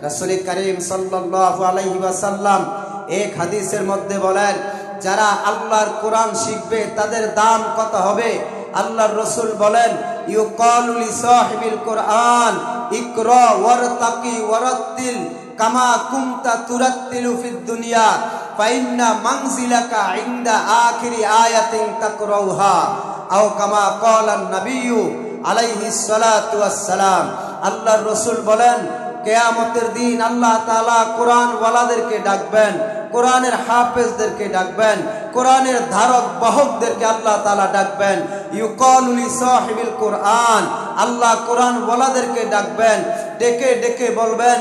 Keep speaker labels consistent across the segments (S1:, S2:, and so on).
S1: রাসূল করিম সাল্লাল্লাহু আলাইহি ওয়াসাল্লাম এক হাদিসের মধ্যে বলেন, যারা আল্লাহর কোরআন শিখবে তাদের দাম কত হবে? আল্লাহর রাসূল বলেন, ইউকালু লি সাহিবিল কোরআন ইকরা ওয়ারতাকি ওয়ারাত্তিল কামা কুনতা তুরাত্তিলু ফিদ দুনিয়া ফাইন্না মানজিলাকা ইনদা আখিরি আয়াতিন তাকরাউহা আও কামা ক্বালান নবিয়্যু আলাইহিস সালাতু ওয়াস সালাম। আল্লাহর রাসূল বলেন, কিয়ামতের দিন আল্লাহ তাআলা কোরআন ওয়ালাদেরকে ডাকবেন, কোরআনের হাফেজদেরকে ডাকবেন, কোরআনের ধারক বাহকদেরকে আল্লাহ তাআলা ডাকবেন। ইউকালু লি সাহিবিল কোরআন, আল্লাহ কোরআন ওয়ালাদেরকে ডাকবেন, ডেকে ডেকে বলবেন,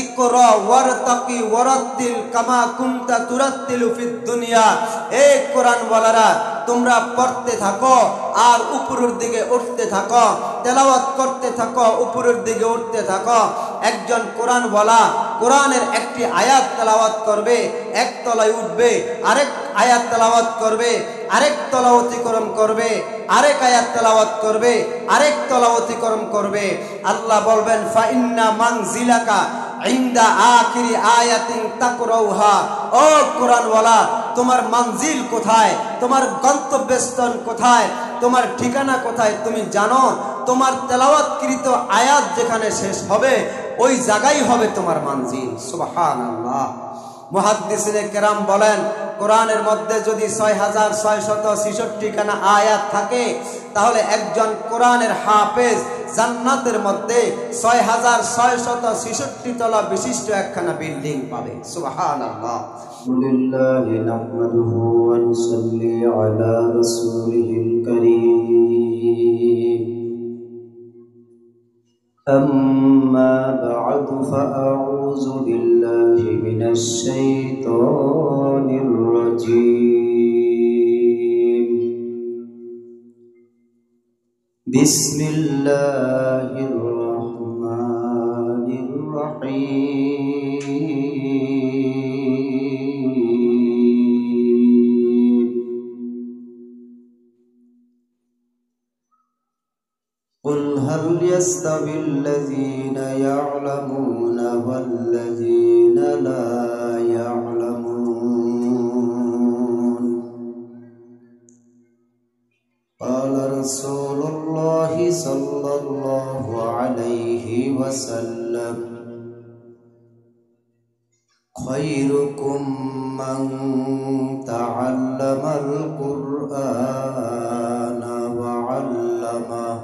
S1: ইকরা ওয়ারতাকি ওয়ারাত্তিল কামা কুনতা তুরাত্তিলু ফিদ দুনিয়া। এই কোরআন ওয়ালারা তোমরা পড়তে থাকো আর উপরের দিকে উঠতে থাকো, তেলাওয়াত করতে থাকো, উপরের দিকে উঠতে থাকো। একজন কোরআন ওয়ালা কোরআনের একটি আয়াত তেলাওয়াত করবে, এক তলায় উঠবে, আরেক আয়াত তেলাওয়াত করবে, আরেক তলা অতিক্রম করবে, আরেক আয়াত তেলাওয়াত করবে, আরেক তলা অতিক্রম করবে। আল্লাহ বলবেন, ফাইন্না মানজিলাকা ইনদা আখিরি আয়াতিন তাকরাউহা। ও কোরআন ওয়ালা, তোমার মঞ্জিল কোথায়? তোমার গন্তব্যস্থান কোথায়? তোমার ঠিকানা কোথায় তুমি জানো? তোমার তেলাওয়াতকৃত আয়াত যেখানে শেষ হবে ওই জায়গায় হবে তোমার মঞ্জিল। সুবহানাল্লাহ। মুহাদ্দিসিনে কেরাম বলেন, কোরআনের মধ্যে যদি ৬৬৬৬ খানা আয়াত থাকে তাহলে একজন কোরআনের হাফেজ জান্নাতের মধ্যে ৬৬৬৬ তলা বিশিষ্ট একখানা বিল্ডিং পাবে। সুবহানাল্লাহ।
S2: লিল্লাহি নাহমাদুহু ওয়া নুসাল্লি আলা রাসূলিল কারীম। أما بعد فأعوذ بالله من الشيطان الرجيم. بسم الله الرحمن الرحيم. قل هل يستوي الذين يعلمون والذين لا يعلمون؟ قال رسول الله صلى الله عليه وسلم: خيركم من تعلم القرآن وعلمه،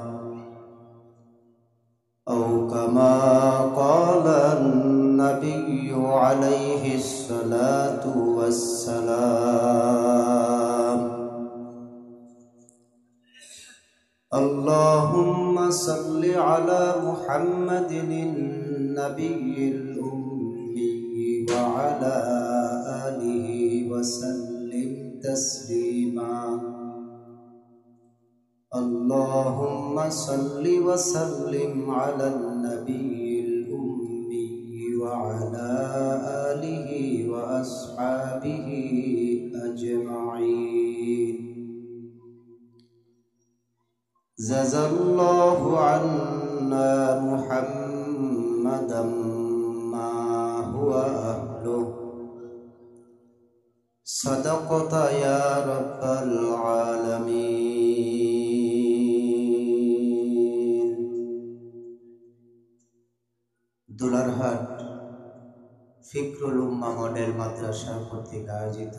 S2: أو كما قال النبي عليه الصلاة والسلام. اللهم صل على محمد النبي الأمي وعلى آله وسلم تسليما. اللهم صل وسلم على النبي الأمي وعلى آله وأصحابه أجمعين. جزا الله عنا محمدا ما هو أهله. صدقت يا رب العالمين. দুলারহাট ফিকরুল উম্মাহ মডেল মাদ্রাসা কর্তৃক আয়োজিত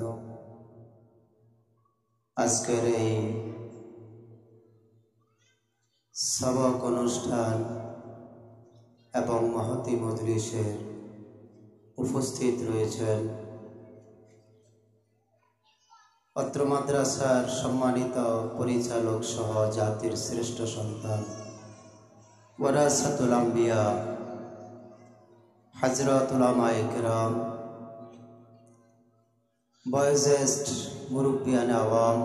S2: আজকের এই সবক অনুষ্ঠান এবং মহতি মজলিসে উপস্থিত রয়েছেন অত্র মাদ্রাসার সম্মানিত পরিচালক সহ জাতির শ্রেষ্ঠ সন্তান ওয়ারাসাতুল আম্বিয়া হযরত উলামায়ে কেরাম, বয়োজ্যেষ্ঠ মুরব্বিয়ানে আওয়াম,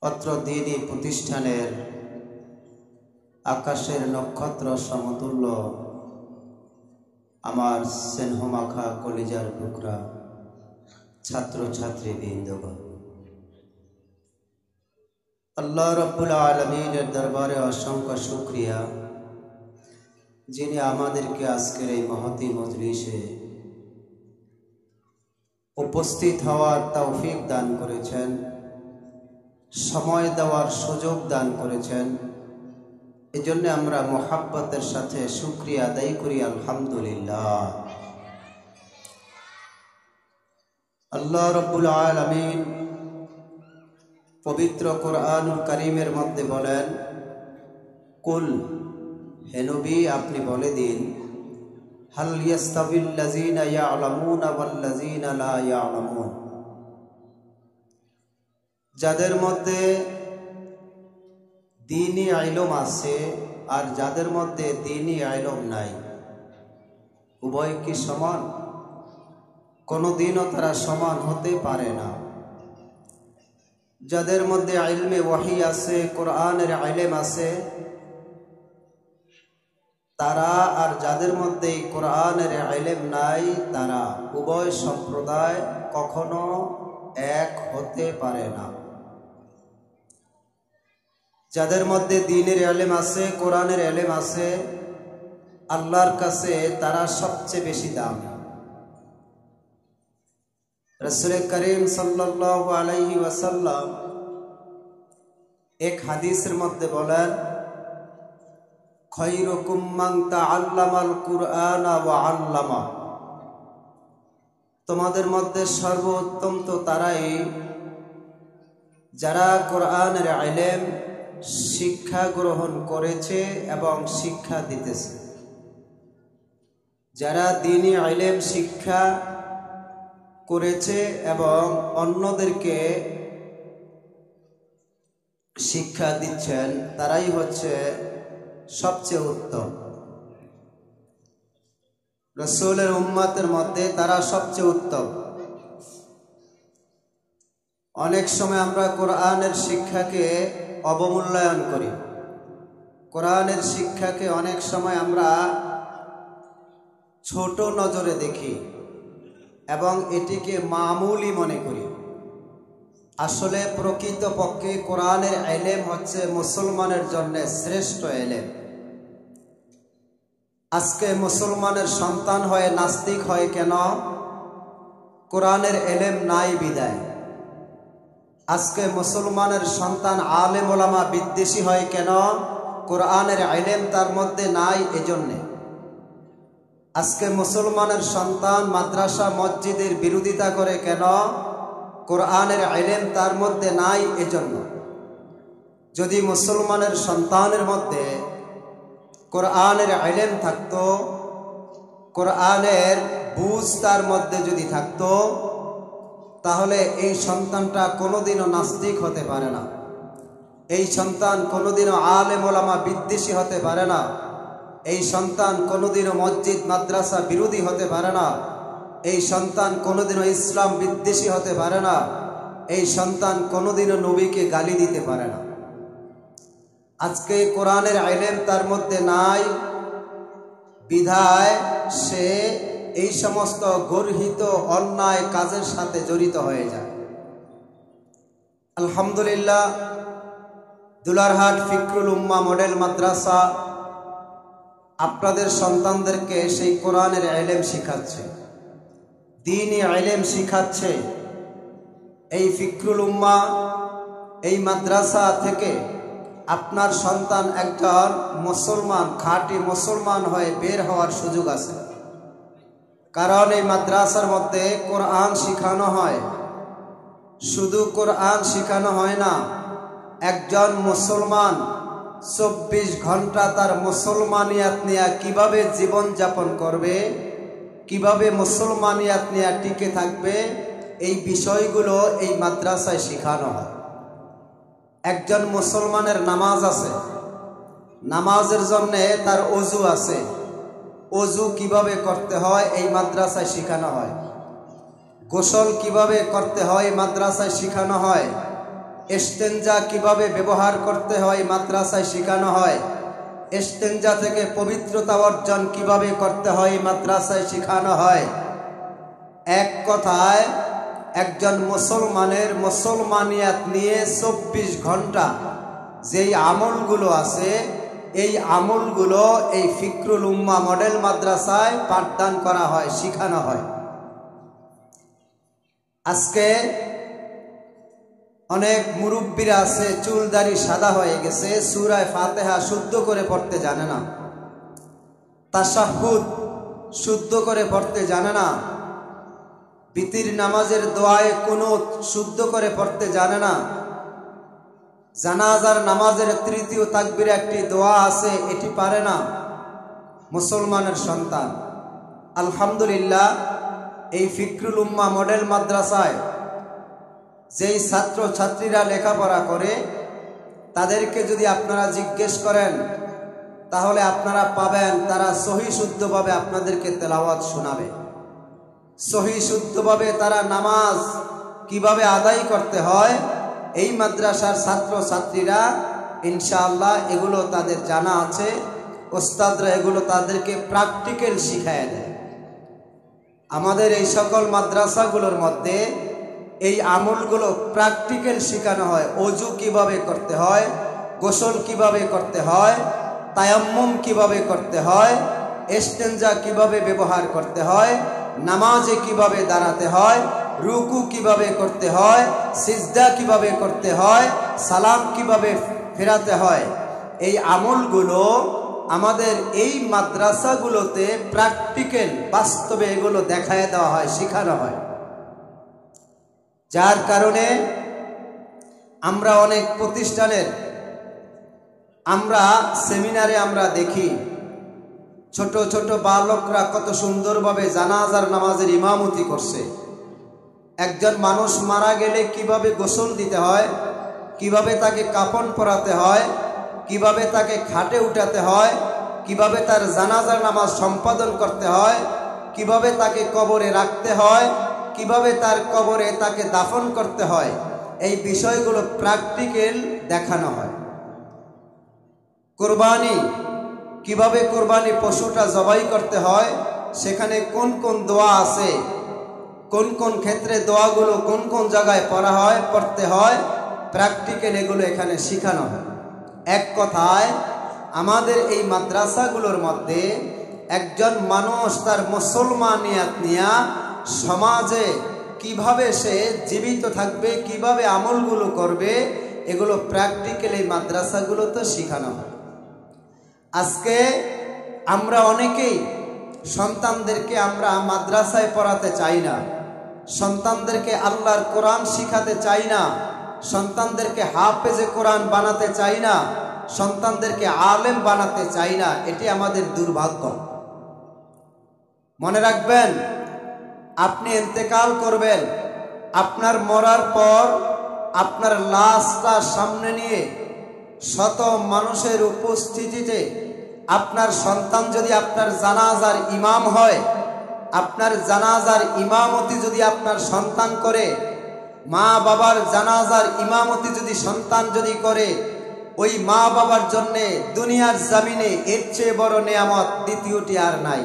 S2: অত্র দ্বীনী প্রতিষ্ঠানের আকাশের নক্ষত্র সমতুল্য আমার স্নেহমাখা কলিজার টুকরা ছাত্র ছাত্রী বৃন্দগণ, আল্লাহ রাব্বুল আলামিনের দরবারে অসংখ্য শুকরিয়া যিনি আমাদেরকে আজকের এই মহতী মজলিসে উপস্থিত হওয়ার তৌফিক দান করেছেন, সময় দেওয়ার সুযোগ দান করেছেন। এজন্য আমরা মুহাব্বতের সাথে শুকরিয়া আদায় করি, আলহামদুলিল্লাহ। আল্লাহ রাব্বুল আলামিন পবিত্র কোরআনুল কারীমের মধ্যে বলেন, কুল, হে নবী আপনি বলে দিন, হাল ইয়াস্তাবিল লাযীনা ইয়া'লামুনা ওয়াল লাযীনা লা ইয়া'লামুন, যাদের মধ্যে দ্বীনি ইলম আছে আর যাদের মধ্যে দ্বীনি ইলম নাই, উভয় কি সমান? কোনোদিনও তারা সমান হতে পারে না। যাদের মধ্যে ইলমে ওয়াহী আছে, কোরআনের ইলম আছে, তারা আর যাদের মধ্যে কোরআনের ইলম নাই, তারা উভয় সম্প্রদায় কখনো এক হতে পারে না। যাদের মধ্যে দ্বীনের ইলম আছে, কোরআনের ইলম আছে, আল্লাহর কাছে তারা সবচেয়ে বেশি দামি। রাসূল করিম সাল্লাল্লাহু আলাইহি ওয়াসাল্লাম এক হাদিসের মধ্যে বলেন, খায়রুকুম মান তাআল্লামাল কুরআনা ওয়া আল্লামা, তোমাদের মধ্যে সর্বোত্তম তো তারাই যারা কোরআনের ইলম শিক্ষা গ্রহণ করেছে এবং শিক্ষা দিতেছে। যারা দ্বীনি ইলম শিক্ষা করেছে এবং অন্যদেরকে শিক্ষা দিচ্ছেন, তারাই হচ্ছে সবচেয়ে উত্তম। রাসূলের উম্মতের মধ্যে তারা সবচেয়ে উত্তম। অনেক সময় আমরা কোরআনের শিক্ষাকে অবমূল্যায়ন করি, কোরআনের শিক্ষাকে অনেক সময় আমরা ছোট নজরে দেখি এবং এটিকে মামুলি মনে করি। আসলে প্রকৃতপক্ষে কোরআনের ইলম হচ্ছে মুসলমানের জন্য শ্রেষ্ঠ ইলম। আজকে মুসলমানের সন্তান হয়ে নাস্তিক হয় কেন? কোরআনের ইলম নাই বিদায়। আজকে মুসলমানের সন্তান আলেম ওলামা বিদ্বেষী হয় কেন? কোরআনের ইলম তার মধ্যে নাই এজন্যে। আজকে মুসলমানের সন্তান মাদ্রাসা মসজিদের বিরোধিতা করে কেন? কোরআনের ইলম তার মধ্যে নাই এজন্য। যদি মুসলমানের সন্তানের মধ্যে কোরআনের ইলম থাকতো, কোরআনের বুঝ তার মধ্যে যদি থাকতো, তাহলে এই সন্তানটা কোনোদিনও নাস্তিক হতে পারে না, এই সন্তান কোনোদিনও আলেম ওলামা বিদ্বেষী হতে পারে না, এই সন্তান কোনোদিনও মসজিদ মাদ্রাসা বিরোধী হতে পারে না, এই সন্তান কোনোদিনও ইসলাম বিদ্বেষী হতে পারে না, এই সন্তান কোনোদিনও নবীকে গালি দিতে পারে না। আজকে কোরআনের ইলম তার মধ্যে নাই বিধায় সে এই সমস্ত গর্হিত অন্যায় কাজের সাথে জড়িত হয়ে যায়। আলহামদুলিল্লাহ, দুলারহাট ফিকরুল উম্মাহ মডেল মাদ্রাসা আপনাদের সন্তানদেরকে সেই কোরআনের ইলম শিখাচ্ছে, দ্বীনি ইলম শিখাচ্ছে। এই ফিকরুল উম্মাহ এই মাদ্রাসা থেকে আপনার সন্তান একজন মুসলমান, খাঁটি মুসলমান হয়ে বের হওয়ার সুযোগ আছে। কারণ এই মাদ্রাসার মধ্যে কোরআন শিখানো হয়। শুধু কোরআন শিখানো হয় না, একজন মুসলমান 24 ঘন্টা তার মুসলমানিয়াত নিয়ে কিভাবে জীবন যাপন করবে, কিভাবে মুসলমানিয়াত নিয়ে টিকে থাকবে, এই বিষয়গুলো এই মাদ্রাসায় শেখানো হয়। একজন মুসলমানের নামাজ আছে, নামাজের জন্য তার ওযু আছে, ওযু কিভাবে করতে হয় এই মাদ্রাসায় শেখানো হয়। গোসল কিভাবে করতে হয় মাদ্রাসায় শেখানো হয়। ইস্তেঞ্জা কিভাবে ব্যবহার করতে হয় মাদ্রাসায় শেখানো হয়। ইস্তেঞ্জা থেকে পবিত্রতা অর্জন কিভাবে করতে হয় মাদ্রাসায় শেখানো হয়। এক কথায় একজন মুসলমানের মুসলমানিয়াত নিয়ে 24 ঘন্টা যেই আমলগুলো আছে
S1: এই আমলগুলো এই ফিকরুল উম্মাহ মডেল মাদ্রাসায় পাঠদান করা হয়, শেখানো হয়। আজকে অনেক মুরব্বীরা আছে, চুলদাড়ি সাদা হয়ে গেছে, সূরা ফাতিহা শুদ্ধ করে পড়তে জানে না, তাশাহুদ শুদ্ধ করে পড়তে জানে না, বিতির নামাজের দোয়ায়ে কুনুত শুদ্ধ করে পড়তে জানে না, জানাজার নামাজের তৃতীয় তাকবীরে একটি দোয়া আছে, এটি পারে না। মুসলমানের সন্তান, আলহামদুলিল্লাহ, এই ফিকরুল উম্মাহ মডেল মাদ্রাসায় যেই ছাত্র ছাত্রীরা লেখাপড়া করে তাদেরকে যদি আপনারা জিজ্ঞেস করেন তাহলে আপনারা পাবেন তারা সহি শুদ্ধভাবে আপনাদেরকে তেলাওয়াত শোনাবে, সহি শুদ্ধভাবে তারা নামাজ কিভাবে আদায় করতে হয় এই মাদ্রাসার ছাত্র ছাত্রীরা ইনশাআল্লাহ এগুলো তাদের জানা আছে। ওস্তাদরা এগুলো তাদেরকে প্র্যাকটিক্যাল শিখায় দেয়। আমাদের এই সকল মাদ্রাসাগুলোর মধ্যে এই আমলগুলো প্র্যাকটিক্যাল শেখানো হয়। অজু কিভাবে করতে হয়, গোসল কিভাবে করতে হয়, তায়াম্মুম কিভাবে করতে হয়, ইস্তেনজা কিভাবে ব্যবহার করতে হয়, নামাজে কিভাবে দাঁড়াতে হয়, রুকু কিভাবে করতে হয়, সিজদা কিভাবে করতে হয়, সালাম কিভাবে ফেরাতে হয়, এই আমলগুলো আমাদের এই মাদ্রাসাগুলোতে প্র্যাকটিক্যাল বাস্তবে এগুলো দেখায় দেওয়া হয়, শেখানো হয়। যার কারণে আমরা অনেক প্রতিষ্ঠানের আমরা সেমিনারে আমরা দেখি ছোট ছোট বালকরা কত সুন্দরভাবে জানাজার নামাজের ইমামতি করছে। একজন মানুষ মারা গেলে কিভাবে গোসল দিতে হয়, কিভাবে তাকে কাফন পরাতে হয়, কিভাবে তাকে খাটে উঠাতে হয়, কিভাবে তার জানাজার নামাজ সম্পাদন করতে হয়, কিভাবে তাকে কবরে রাখতে হয়, কিভাবে তার কবরে তাকে দাফন করতে হয়, এই বিষয়গুলো প্র্যাকটিক্যাল দেখানো হয়। কুরবানি, কিভাবে কুরবানি পশুটা জবাই করতে হয়, সেখানে কোন কোন দোয়া আছে, কোন কোন ক্ষেত্রে দোয়াগুলো কোন কোন জায়গায় পড়া হয়, পড়তে হয়, প্র্যাকটিক্যাল এগুলো এখানে শেখানো হয়। এক কথায় আমাদের এই মাদ্রাসাগুলোর মধ্যে একজন মানুষ তার মুসলমানিয়াত নিয়া সমাজে কিভাবে সে জীবিত থাকবে, কিভাবে আমলগুলো করবে, এগুলো প্র্যাকটিক্যাল এই মাদ্রাসাগুলোতে শেখানো হয়। আজকে আমরা অনেকেই সন্তানদেরকে আমরা মাদ্রাসায় পড়াতে চাই না, সন্তানদেরকে আল্লাহর কোরআন শিখাতে চাই না, সন্তানদেরকে হাফেজে কোরআন বানাতে চাই না, সন্তানদেরকে আলেম বানাতে চাই না। এটি আমাদের দুর্ভাগ্য। মনে রাখবেন, আপনি ইন্তেকাল করবেন, আপনার মরার পর আপনার লাশটা সামনে নিয়ে শত মানুষের উপস্থিতিতে আপনার সন্তান যদি আপনার জানাজার ইমাম হয়, আপনার জানাজার ইমামতি যদি আপনার সন্তান করে, মা বাবার জানাজার ইমামতি যদি সন্তান যদি করে, ওই মা বাবার জন্যে দুনিয়ার জমিনে এর চেয়ে বড় নেয়ামত দ্বিতীয়টি আর নাই।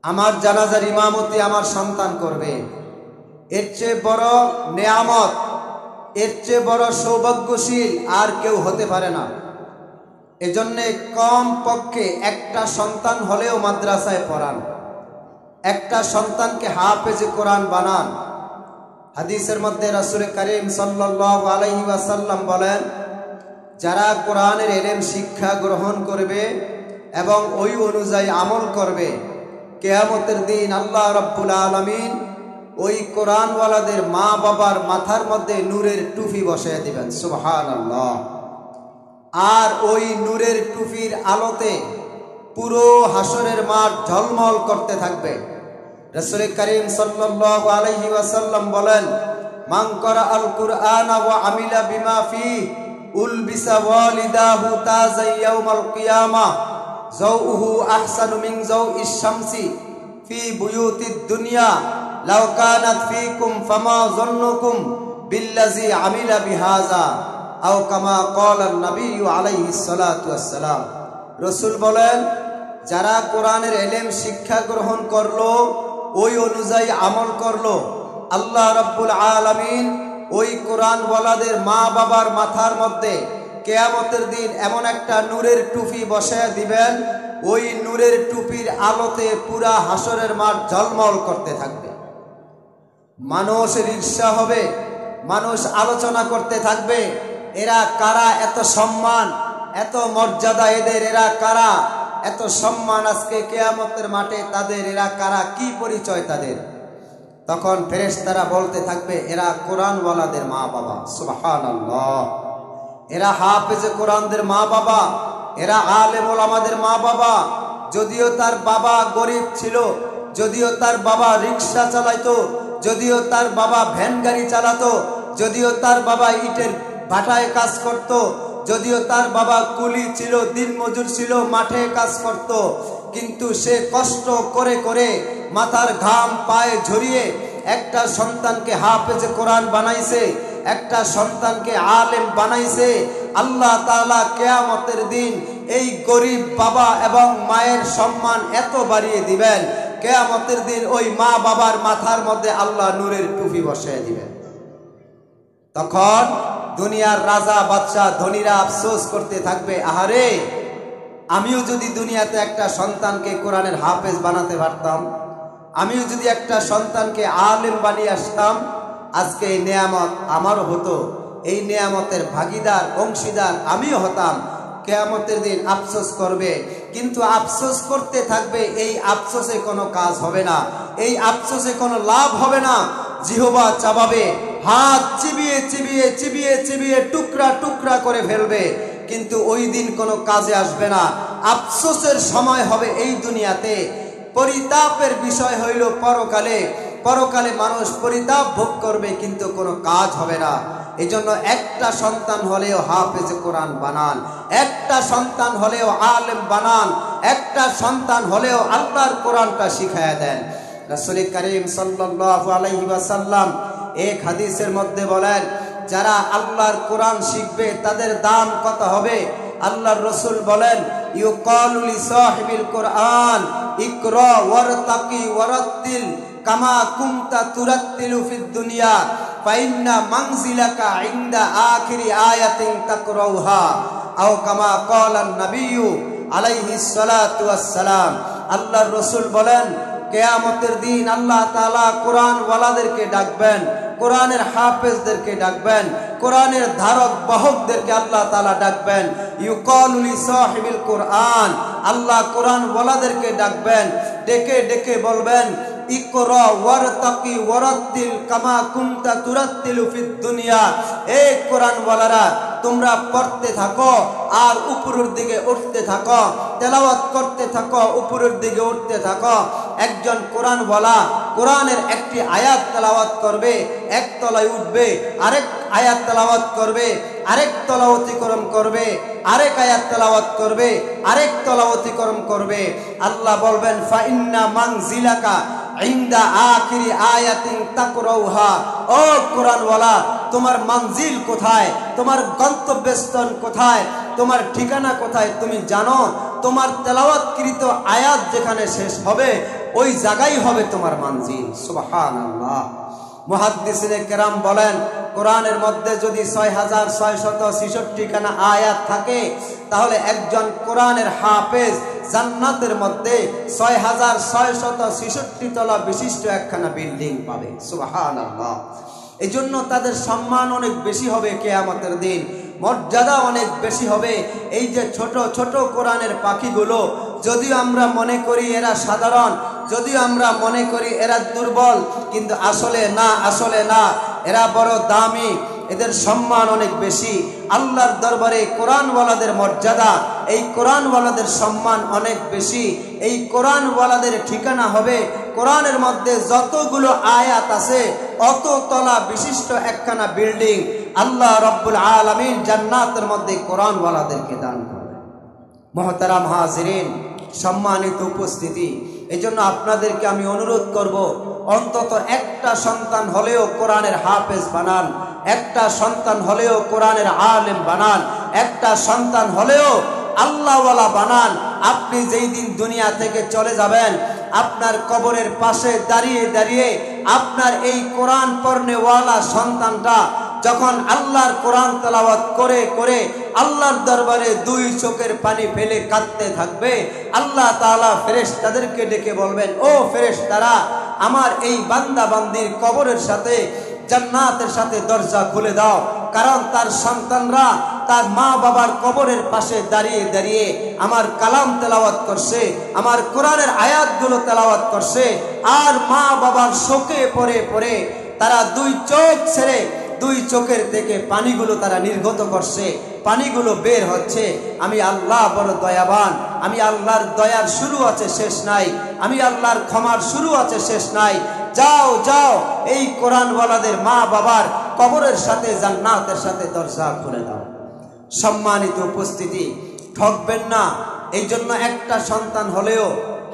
S1: আমার জানাজার ইমামতি আমার সন্তান করবে, এর চেয়ে বড় নেয়ামত, এর চেয়ে বড় সৌভাগ্যশীল আর কেউ হতে পারে না। এজন্যে কম পক্ষে একটা সন্তান হলেও মাদ্রাসায় পড়ান, একটা সন্তানকে হাফেজে কোরআন বানান। হাদিসের মধ্যে রাসূল করিম সাল্লাল্লাহু আলাইহি ওয়াসাল্লাম বলেন, যারা কোরআনের ইলম শিক্ষা গ্রহণ করবে এবং ওই অনুযায়ী আমল করবে, কিয়ামতের দিন আল্লাহ রাব্বুল আলামিন ওই কোরআনওয়ালাদের মা বাবার মাথার মধ্যে নূরের টুপি বসায় দিবেন। সুবহানাল্লাহ। আর ওই নূরের টুপির আলোতে পুরো হাসরের মাঠ ঝলমল করতে থাকবে। রাসূল করিম সাল্লাল্লাহু আলাইহি ওয়াসাল্লাম বলেন, মান ক্বারাআল কুরআনা ওয়া আমিলা বিমা ফি উলবিসা ওয়ালিদাহু তাজা ইয়াউমাল কিয়ামা যাউহু আহসানু মিন যাউইশ শামসি ফি বুয়ুতিদ দুনিয়া লাউ কানাত ফীকুম ফামা যন্নুকুম বিল্লাযী আমিলা বিহাযা আও কামা ক্বালা নবী আলাইহিস সালাতু ওয়াস সালাম। রাসূল বলেন, যারা কোরআনের ইলম শিক্ষা গ্রহণ করলো, ওই অনুযায়ী আমল করলো, আল্লাহ রাব্বুল আলামিন ওই কোরআনওয়ালাদের মা বাবার মাথার মধ্যে কিয়ামতের দিন এমন একটা নূরের টুপি বসায় দিবেন, ওই নূরের টুপির আলোতে পুরা হাসরের মাঠ ঝলমল করতে থাকবে। মানুষের ঈর্ষা হবে, মানুষ আলোচনা করতে থাকবে, এরা কারা, এত সম্মান এত মর্যাদা এদের, এরা কারা, এত সম্মান আজকে কিয়ামতের মাঠে তাদের, এরা কারা, কি পরিচয় তাদের। তখন ফেরেশতারা বলতে থাকবে এরা কোরআনওয়ালাদের মা বাবা। সুবহানাল্লাহ। এরা হাফেজে কোরআনদের মা বাবা, এরা আলেম ওলামাদের মা বাবা। যদিও তার বাবা গরিব ছিল, যদিও তার বাবা রিক্সা চালাইতো, যদিও তার বাবা ভ্যান গাড়ি চালাতো, যদিও তার বাবা ইটের ভাটায় কাজ করত, যদিও তার বাবা কুলি ছিল, দিনমজুর ছিল, মাঠে কাজ করত, কিন্তু সে কষ্ট করে করে মাথার ঘাম পায়ে ঝরিয়ে একটা সন্তানকে হাফেজে কোরআন বানাইছে, একটা সন্তানকে আলেম বানাইছে। আল্লাহ তাআলা কিয়ামতের দিন এই গরিব বাবা এবং মায়ের সম্মান এত বাড়িয়ে দিবেন, কিয়ামতের দিন ওই মা বাবার মাথার মধ্যে আল্লাহ নূরের টুপি বসিয়ে দিবেন। তখন দুনিয়ার রাজা বাদশা ধনীরা আফসোস করতে থাকবে, আহারে আমিও যদি দুনিয়াতে একটা সন্তানকে কোরআনের হাফেজ বানাতে পারতাম, আমিও যদি একটা সন্তানকে আলেম বানিয়ে আসতাম, আজকে এই নেয়ামত আমারও হতো, এই নেয়ামতের ভাগিদার অংশীদার আমিও হতাম। কিয়ামতের দিন আফসোস করবে, কিন্তু আফসোস করতে থাকবে, এই আফসোসে কোনো কাজ হবে না, এই আফসোসে কোনো লাভ হবে না। জিহবা চাবাবে, হাত চিবিয়ে চিবিয়ে চিবিয়ে চিবিয়ে টুকরা টুকরা করে ফেলবে, কিন্তু ওই দিন কোনো কাজে আসবে না। আফসোসের সময় হবে এই দুনিয়াতে, পরিতাপের বিষয় হইল পরকালে। পরকালে মানুষ পরিতাপ ভোগ করবে, কিন্তু কোনো কাজ হবে না। এই জন্য একটা সন্তান হলেও হাফেজে কোরআন বানান, একটা সন্তান হলেও আলেম বানান, একটা সন্তান হলেও আল্লাহর কোরআনটা শিখায়া দেন। রাসূল করিম সাল্লাল্লাহু আলাইহি ওয়াসাল্লাম এক হাদিসের মধ্যে বলেন, যারা আল্লাহর কোরআন শিখবে তাদের দাম কত হবে। আল্লাহর রাসূল বলেন, ইউকালু লিসাহিবিল কোরআন ইকরা ওয়ারতাকি ওয়ারাত্তিল কামা কুনতা তুরাত্তিলু ফিদ দুনিয়া ফাইন্না মানজিলাকা ইনদা আখিরি আয়াতিন তাকরাউহা আও কামা ক্বালান নাবিয়্যু আলাইহিস সালাতু ওয়াস সালাম। আল্লাহর রাসূল বলেন, কিয়ামতের দিন আল্লাহ তাআলা কোরআন ওয়ালাদেরকে ডাকবেন, কোরআনের হাফেজদেরকে ডাকবেন, কোরআনের ধারক বাহকদেরকে আল্লাহ তাআলা ডাকবেন। ইউকালু লিসাহিবিল কোরআন, আল্লাহ কোরআন ওয়ালাদেরকে ডাকবেন, ডেকে ডেকে বলবেন, ইকরা ওয়ারতাকি ওয়ারাত্তিল কামা কুনতা তুরাত্তিলু ফিদ দুনিয়া। এই কোরআন ওয়ালারা তোমরা পড়তে থাকো আর উপরের দিকে উঠতে থাকো, তেলাওয়াত করতে থাকো, উপরের দিকে উঠতে থাকো। একজন কোরআন ওয়ালা কোরআনের একটি আয়াত তেলাওয়াত করবে, এক তলায় উঠবে, আরেক আয়াত তেলাওয়াত করবে, আরেক তলা অতিক্রম করবে, আরেক আয়াত তেলাওয়াত করবে, আরেক তলা অতিক্রম করবে। আল্লাহ বলবেন, ফাইন্না মানজিলাকা ইনদা আখিরি আয়াতিন তাকরাউহা। ও কোরআন ওয়ালা, তোমার মঞ্জিল কোথায়, তোমার গন্তব্যস্থান কোথায়, তোমার ঠিকানা কোথায় তুমি জানো? তোমার তেলাওয়াতকৃত আয়াত যেখানে শেষ হবে ওই জায়গায় হবে তোমার মঞ্জিল। সুবহানাল্লাহ। মুহাদ্দিসিনে কেরাম বলেন, কোরআনের মধ্যে যদি ৬৬৬৬ খানা আয়াত থাকে, তাহলে একজন কোরআনের হাফেজ জান্নাতের মধ্যে ৬৬৬৬ তলা বিশিষ্ট একখানা বিল্ডিং পাবে। সুবহানাল্লাহ। এই জন্য তাদের সম্মান অনেক বেশি হবে কিয়ামতের দিন, মর্যাদা অনেক বেশি হবে। এই যে ছোট ছোট কোরআনের পাখিগুলো, যদিও আমরা মনে করি এরা সাধারণ, যদিও আমরা মনে করি এরা দুর্বল, কিন্তু আসলে না, আসলে না, এরা বড় দামি, এদের সম্মান অনেক বেশি। আল্লাহর দরবারে কোরআনওয়ালাদের মর্যাদা, এই কোরআনওয়ালাদের সম্মান অনেক বেশি। এই কোরআনওয়ালাদের ঠিকানা হবে কোরআনের মধ্যে যতগুলো আয়াত আছে অত তলা বিশিষ্ট একখানা বিল্ডিং আল্লাহ রব্বুল আলামিন জান্নাতের মধ্যে কোরআনওয়ালাদেরকে দান করবেন। মুহতারাম হাজিরিন, সম্মানিত উপস্থিতি, এই জন্য আপনাদেরকে আমি অনুরোধ করব, অন্তত একটা সন্তান হলেও কোরআনের হাফেজ বানান, একটা সন্তান হলেও কোরআনের আলেম বানান, একটা সন্তান হলেও আল্লাহওয়ালা বানান। আপনি যেই দিন দুনিয়া থেকে চলে যাবেন, আপনার কবরের পাশে দাঁড়িয়ে দাঁড়িয়ে আপনার এই কোরআন পড়নেওয়ালা সন্তানটা যখন আল্লাহর কোরআন তেলাওয়াত করে করে আল্লাহর দরবারে দুই চোখের পানি ফেলে কাঁদতে থাকবে, আল্লাহ তাআলা ফেরেশতাদেরকে ডেকে বলবেন, ও ফেরেশতারা, আমার এই বান্দা বান্দির কবরের সাথে জান্নাতের সাথে দরজা খুলে দাও। কারণ তার সন্তানরা তার মা বাবার কবরের পাশে দাঁড়িয়ে দাঁড়িয়ে আমার কালাম তেলাওয়াত করছে, আমার কোরআনের আয়াতগুলো তেলাওয়াত করছে, আর মা বাবার শোকে পড়ে পড়ে তারা দুই চোখ ছেড়ে দুই চোখের থেকে পানিগুলো তারা নির্গত করছে, পানিগুলো বের হচ্ছে। আমি আল্লাহ বড় দয়াবান, আমি আল্লাহর দয়ার শুরু আছে শেষ নাই, আমি আল্লাহর ক্ষমার শুরু আছে শেষ নাই। যাও যাও, এই কোরআনওয়ালাদের মা বাবার কবরের সাথে জান্নাতের সাথে দরজা খুলে দাও। সম্মানিত উপস্থিতি, ঠকবেন না। এই জন্য একটা সন্তান হলেও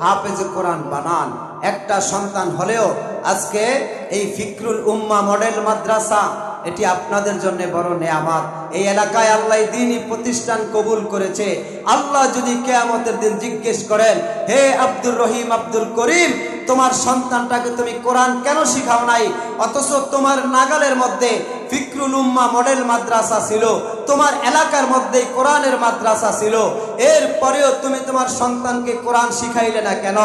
S1: হাফেজে কোরআন বানান, একটা সন্তান হলেও আজকে এই ফিকরুল উম্মাহ মডেল মাদ্রাসা এটি আপনাদের জন্য বড় নেয়ামত। এই এলাকায় আল্লাহ দ্বীনি প্রতিষ্ঠান কবুল করেছে। আল্লাহ যদি কিয়ামতের দিন জিজ্ঞেস করেন, হে আব্দুর রহিম, আব্দুল করিম, তোমার সন্তানটাকে তুমি কোরআন কেন শিখাও নাই, অথচ তোমার নাগালের মধ্যে ফিকরুল উম্মাহ মডেল মাদ্রাসা ছিল, তোমার এলাকার মধ্যে কোরআনের মাদ্রাসা ছিল, এরপরেও তুমি তোমার সন্তানকে কোরআন শিখাইলে না কেন?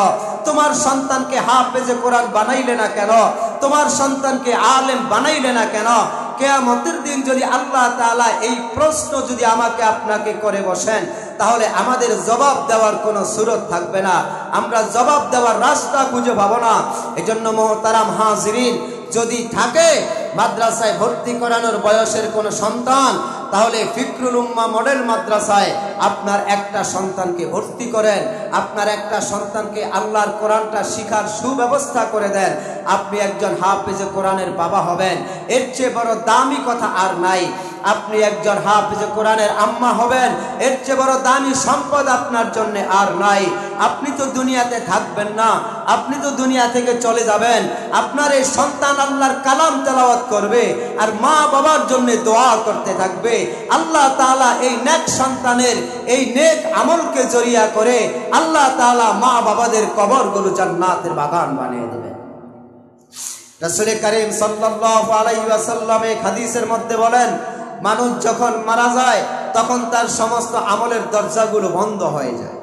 S1: তোমার সন্তানকে হাফেজে কোরআন বানাইলে না কেন? তোমার সন্তানকে আলেম বানাইলে না কেন? কিয়ামতের দিন যদি আল্লাহ তাআলা এই প্রশ্ন যদি আমাকে আপনাকে করে বসেন, তাহলে আমাদের জবাব দেওয়ার কোনো সুরত থাকবে না, আমরা জবাব দেওয়ার রাস্তা খুঁজে পাবো না। এজন্য মুহতারাম হাজিরিন, যদি থাকে মাদ্রাসায় ভর্তি করানোর বয়সের কোনো সন্তান, তাহলে ফিকরুল উম্মাহ মডেল মাদ্রাসায় আপনার একটা সন্তানকে ভর্তি করেন, আপনার একটা সন্তানকে আল্লাহর কোরআনটা শিখার সুব্যবস্থা করে দেন। আপনি একজন হাফেজে কোরআনের বাবা হবেন, এর চেয়ে বড় দামি কথা আর নাই। আপনি একজন হাফেজে কোরআনের আম্মা হবেন, এর চেয়ে বড় দামি সম্পদ আপনার জন্য আর নাই। আপনি তো দুনিয়াতে থাকবেন না, আপনি তো দুনিয়া থেকে চলে যাবেন। আপনার এই সন্তান আল্লাহর কালাম তেলাওয়াত করবে আর মা বাবার জন্য দোয়া করতে থাকবে। আল্লাহ তাআলা এই নেক সন্তানের এই নেক আমলকে জরিয়া করে আল্লাহ তাআলা মা বাবাদের কবরগুলো জান্নাতের বাগান বানিয়ে দেবেন। রাসূল করিম সাল্লাল্লাহু আলাইহি ওয়াসাল্লাম এক হাদিসের মধ্যে বলেন, মানুষ যখন মারা যায় তখন তার সমস্ত আমলের দরজাগুলো বন্ধ হয়ে যায়।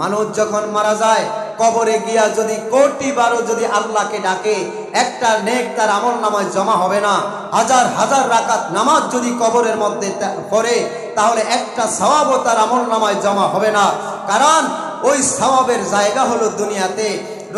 S1: মানুষ যখন মারা যায়, কবরে গিয়া যদি কোটি বারো যদি আল্লাহকে ডাকে, একটা নেক তার আমল নামায় জমা হবে না। হাজার হাজার রাকাত নামাজ যদি কবরের মধ্যে পড়ে, তাহলে একটা সওয়াবও তার আমল নামায় জমা হবে না। কারণ ওই সওয়াবের জায়গা হলো দুনিয়াতে।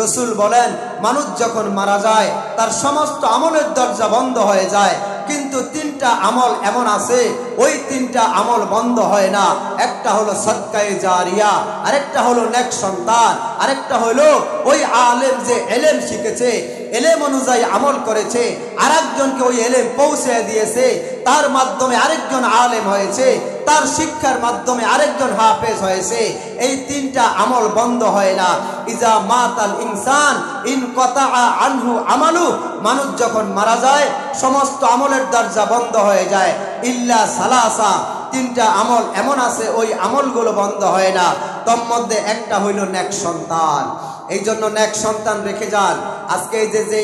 S1: রসুল বলেন, মানুষ যখন মারা যায় তার সমস্ত আমলের দরজা বন্ধ হয়ে যায়, কিন্তু তিনটা আমল এমন আছে, ওই তিনটা আমল বন্ধ হয় না। একটা হলো সদকায়ে জারিয়া, আরেকটা হলো নেক সন্তান, আরেকটা হলো ওই আলেম যে এলেম শিখেছে, এলেম অনুযায়ী আমল করেছে, আরেকজনকে ওই এলেম পৌঁছে দিয়েছে, তার মাধ্যমে আরেকজন আলেম হয়েছে, তার শিক্ষার মাধ্যমে আরেকজন হাফেজ হয়েছে। এই তিনটা আমল বন্ধ হয় না। ইজা মাতাল ইনসান ইনকাতা আনহু আমালু, মানুষ যখন মারা যায় সমস্ত আমলের দরজা বন্ধ হয়ে যায়। ইল্লা সালাসা, তিনটা আমল এমন আছে ওই আমলগুলো বন্ধ হয় না। তোর মধ্যে একটা হইল নেক সন্তান। এই জন্য নেক সন্তান রেখে যান। আজকে এই যে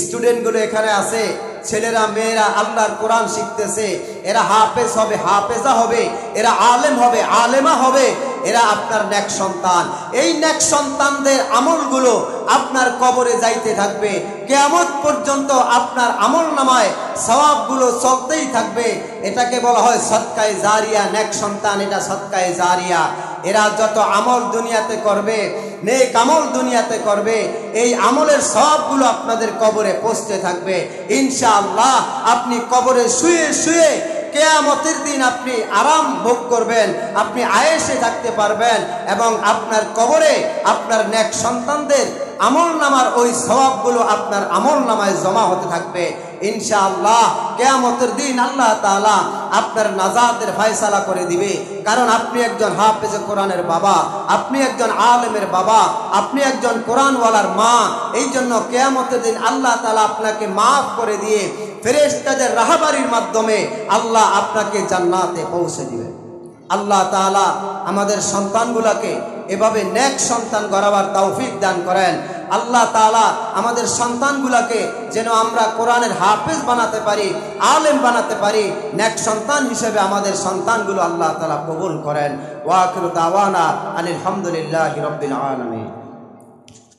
S1: স্টুডেন্টগুলো এখানে আছে, ছেলেরা মেয়েরা আল্লাহর কোরআন শিখতেছে, এরা হাফেজ হবে, হাফেজা হবে, এরা আলেম হবে, আলেমা হবে, এরা আপনার নেক সন্তান। এই নেক সন্তানদের আমলগুলো আপনার কবরে যাইতে থাকবে, কিয়ামত পর্যন্ত আপনার আমল নামায় সওয়াবগুলো চলতেই থাকবে। এটাকে বলা হয় সদকায়ে জারিয়া। নেক সন্তান এটা সদকায়ে জারিয়া। এরা যত আমল দুনিয়াতে করবে, নেক আমল দুনিয়াতে করবে, এই আমলের সবগুলো আপনাদের কবরে পৌঁছতে থাকবে ইনশাআল্লাহ। আপনি কবরে শুয়ে শুয়ে কিয়ামতের দিন আপনি আরাম ভোগ করবেন, আপনি আয়েশে থাকতে পারবেন, এবং আপনার কবরে আপনার নেক সন্তানদের আমল নামার ওই সওয়াবগুলো আপনার আমল নামায় জমা হতে থাকবে ইনশাআল্লাহ। কিয়ামতের দিন আল্লাহ তাআলা আপনার নাজাতের ফয়সালা করে দিবে। কারণ আপনি একজন হাফেজে কোরআনের বাবা, আপনি একজন আলেমের বাবা, আপনি একজন কোরআনওয়ালার মা। এই জন্য কিয়ামতের দিন আল্লাহ তাআলা আপনাকে মাফ করে দিয়ে ফেরেশতাদের রাহবারির মাধ্যমে আল্লাহ আপনাকে জান্নাতে পৌঁছে দিবে। আল্লাহ তাআলা আমাদের সন্তানগুলোকে এভাবে নেক সন্তান গড়াবার তৌফিক দান করেন। আল্লাহ তাআলা আমাদের সন্তানগুলোকে যেন আমরা কোরআনের হাফেজ বানাতে পারি, আলেম বানাতে পারি, নেক সন্তান হিসেবে আমাদের সন্তানগুলো আল্লাহ তাআলা কবুল করেন। ওয়া আখিরু দাওয়ানা আনিল হামদুলিল্লাহি রাব্বিল আলামিন।